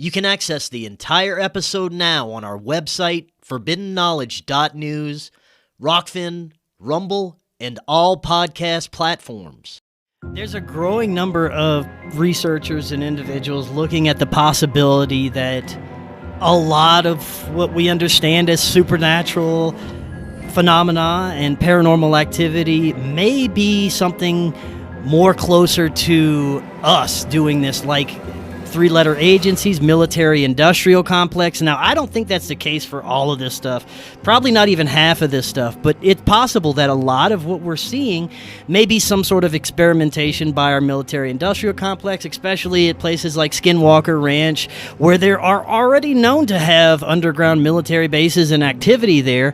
You can access the entire episode now on our website, forbiddenknowledge.news, Rokfin, Rumble, and all podcast platforms. There's a growing number of researchers and individuals looking at the possibility that a lot of what we understand as supernatural phenomena and paranormal activity may be something more closer to us doing this, like three-letter agencies, military-industrial complex. Now, I don't think that's the case for all of this stuff. Probably not even half of this stuff, but it's possible that a lot of what we're seeing may be some sort of experimentation by our military-industrial complex, especially at places like Skinwalker Ranch, where there are already known to have underground military bases and activity there.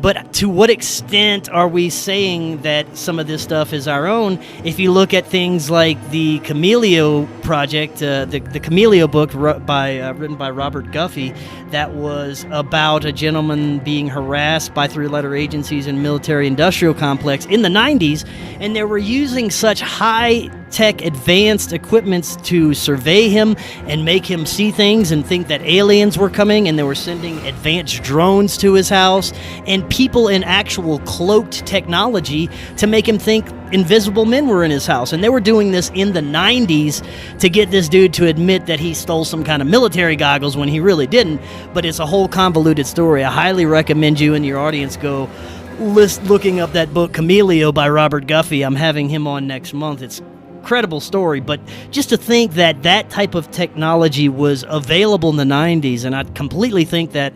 But to what extent are we saying that some of this stuff is our own? If you look at things like the Cameleo Project, the Cameleo book written by Robert Guffey, that was about a gentleman being harassed by three-letter agencies and military-industrial complex in the 90s, and they were using such high-tech advanced equipments to survey him and make him see things and think that aliens were coming, and they were sending advanced drones to his house and people in actual cloaked technology to make him think invisible men were in his house. And they were doing this in the 90s to get this dude to admit that he stole some kind of military goggles when he really didn't. But it's a whole convoluted story. I highly recommend you and your audience go looking up that book Cameleo by Robert Guffey. I'm having him on next month. It's incredible story, but just to think that that type of technology was available in the 90s, and I completely think that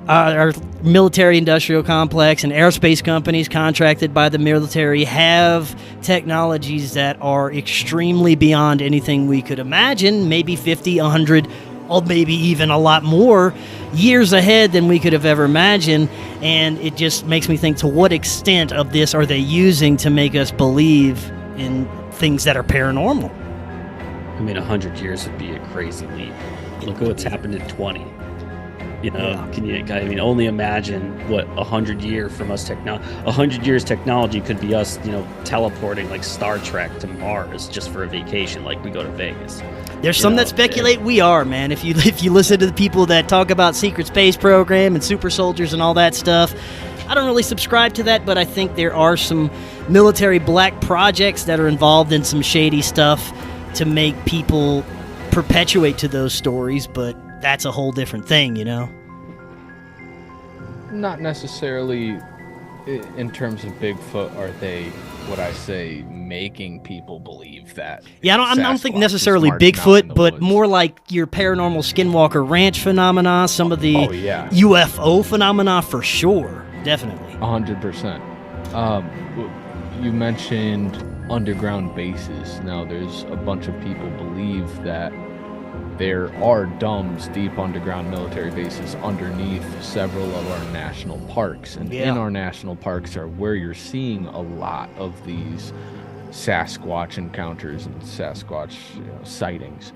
our military-industrial complex and aerospace companies contracted by the military have technologies that are extremely beyond anything we could imagine, maybe 50, 100, or maybe even a lot more years ahead than we could have ever imagined. And it just makes me think, to what extent of this are they using to make us believe in things that are paranormal? I mean, 100 years would be a crazy leap. Look at what's happened in 20. You know, only imagine what 100 years from us 100 years technology could be us, teleporting like Star Trek to Mars just for a vacation, like we go to Vegas. There's some that speculate we are, man. If you listen to the people that talk about secret space program and super soldiers and all that stuff, I don't really subscribe to that, but I think there are some military black projects that are involved in some shady stuff to make people perpetuate to those stories, but that's a whole different thing, Not necessarily in terms of Bigfoot are they, what I say, making people believe that. Yeah, I don't think necessarily Bigfoot, but more like your paranormal Skinwalker Ranch phenomena, some of the UFO phenomena for sure, definitely. 100%. You mentioned underground bases. Now, there's a bunch of people believe that there are DUMBs, deep underground military bases, underneath several of our national parks. And in our national parks are where you're seeing a lot of these Sasquatch encounters and Sasquatch sightings.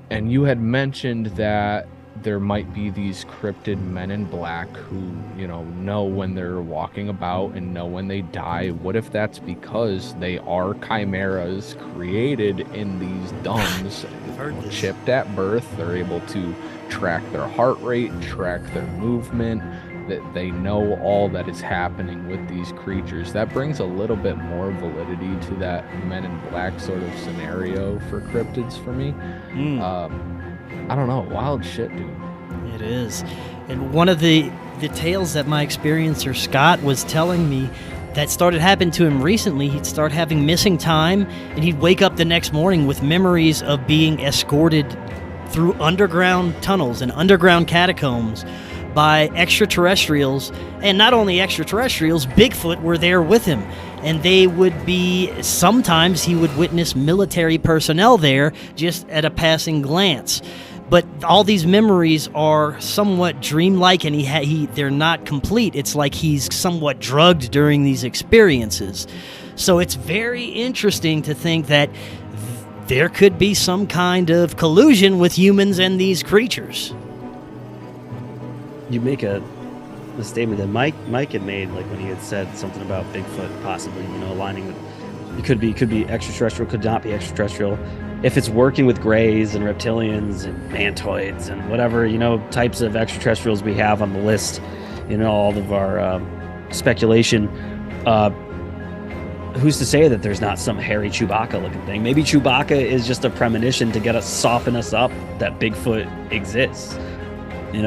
And you had mentioned that there might be these cryptid men in black who, know when they're walking about and know when they die. What if that's because they are chimeras created in these DUMBs, chipped at birth? They're able to track their heart rate, track their movement, that they know all that is happening with these creatures. That brings a little bit more validity to that men in black sort of scenario for cryptids for me. I don't know, wild shit, dude. It is. And one of the tales that my experiencer Scott was telling me that started happening to him recently, he'd start having missing time, and he'd wake up the next morning with memories of being escorted through underground tunnels and underground catacombs by extraterrestrials. And not only extraterrestrials, Bigfoot were there with him. And they would be, sometimes he would witness military personnel there just at a passing glance. But all these memories are somewhat dreamlike, and they're not complete. It's like he's somewhat drugged during these experiences. So it's very interesting to think that there could be some kind of collusion with humans and these creatures. You make the statement that Mike had made, like when he had said something about Bigfoot possibly, aligning with, it could be extraterrestrial, could not be extraterrestrial. if it's working with greys and reptilians and mantoids and whatever, types of extraterrestrials we have on the list in all of our speculation, who's to say that there's not some hairy Chewbacca looking thing? Maybe Chewbacca is just a premonition to get us, soften us up that Bigfoot exists, in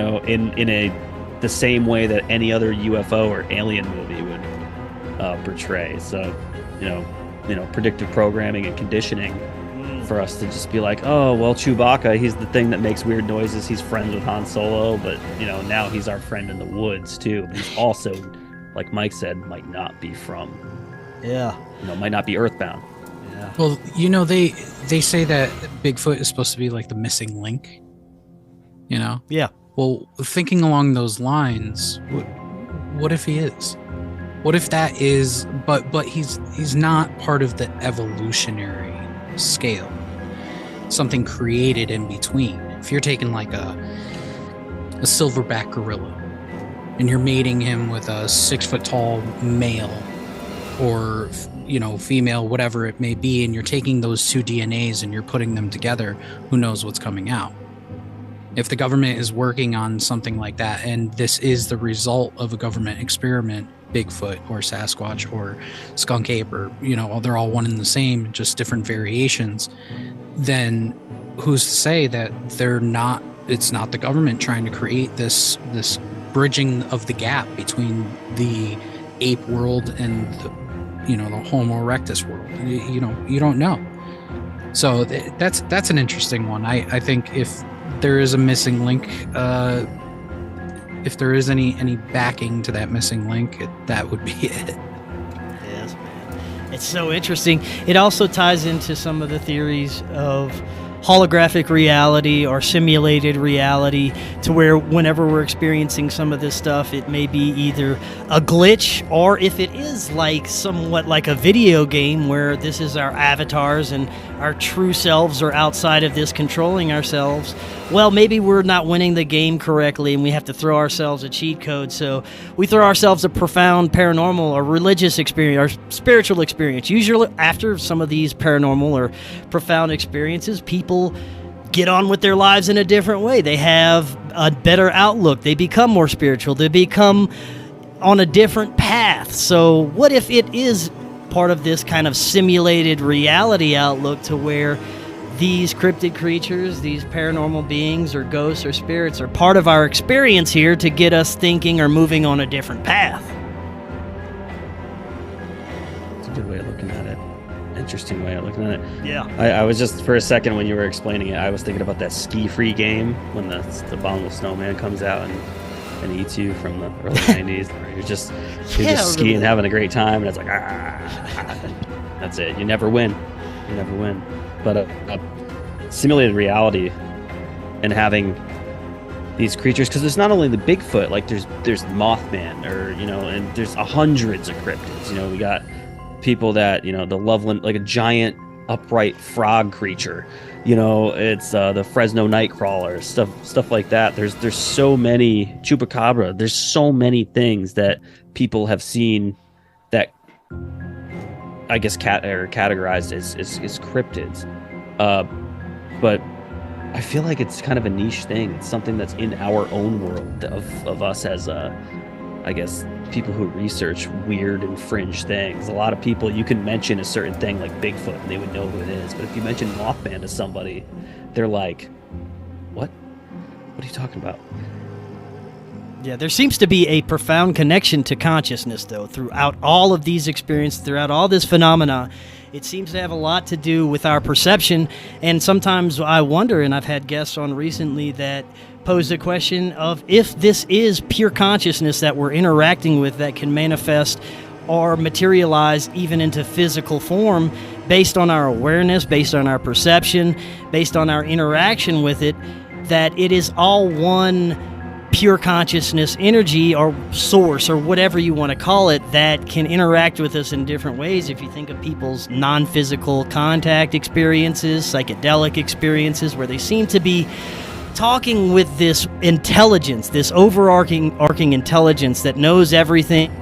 the same way that any other UFO or alien movie would portray. So, predictive programming and conditioning for us to just be like, oh, well, Chewbacca, he's the thing that makes weird noises. He's friends with Han Solo, but, now he's our friend in the woods, too. But he's also, like Mike said, might not be from... Yeah. Might not be earthbound. Yeah. Well, they say that Bigfoot is supposed to be like the missing link. Yeah. Well, thinking along those lines, what if he is? What if that is, but he's not part of the evolutionary scale. Something created in between. If you're taking like a silverback gorilla and you're mating him with a 6 foot tall male or female, whatever it may be, and you're taking those two DNAs and you're putting them together, who knows what's coming out? If the government is working on something like that, and this is the result of a government experiment, Bigfoot or Sasquatch or skunk ape, or they're all one and the same, just different variations, then who's to say that it's not the government trying to create this bridging of the gap between the ape world and the Homo erectus world? You don't know. So that's an interesting one. I think if there is a missing link, if there is any backing to that missing link, that would be it. Yes, man. It's so interesting. It also ties into some of the theories of holographic reality or simulated reality, to where whenever we're experiencing some of this stuff, it may be either a glitch, or if it is somewhat like a video game where this is our avatars and our true selves are outside of this controlling ourselves, well, maybe we're not winning the game correctly and we have to throw ourselves a cheat code. So we throw ourselves a profound paranormal or religious experience or spiritual experience. Usually after some of these paranormal or profound experiences, people get on with their lives in a different way. They have a better outlook. They become more spiritual. They become on a different path. So what if it is part of this kind of simulated reality outlook, to where these cryptid creatures, these paranormal beings or ghosts or spirits, are part of our experience here to get us thinking or moving on a different path? It's a good way of looking at it. Interesting way of looking at it. Yeah. I was just, for a second when you were explaining it, I was thinking about that Ski-Free game when the abominable snowman comes out and eats you from the early 90s. Where you're just skiing, having a great time, and it's like, that's it. You never win. But simulated reality and having these creatures, because there's not only the Bigfoot, like there's Mothman, or and there's hundreds of cryptids. We got people that the Loveland, like a giant upright frog creature. It's the Fresno Nightcrawler, stuff like that. There's so many Chupacabra. There's so many things that people have seen that I guess categorized as cryptids. But I feel like it's kind of a niche thing. It's something that's in our own world of us as I guess people who research weird and fringe things. A lot of people, you can mention a certain thing like Bigfoot and they would know who it is. But if you mention Mothman to somebody, they're like, what? What are you talking about? Yeah, there seems to be a profound connection to consciousness, though, throughout all of these experiences, throughout all this phenomena. It seems to have a lot to do with our perception, and sometimes I wonder, and I've had guests on recently that pose the question of if this is pure consciousness that we're interacting with that can manifest or materialize even into physical form based on our awareness, based on our perception, based on our interaction with it, that it is all one pure consciousness energy or source or whatever you want to call it that can interact with us in different ways. If you think of people's non-physical contact experiences, psychedelic experiences, where they seem to be talking with this intelligence, this overarching intelligence that knows everything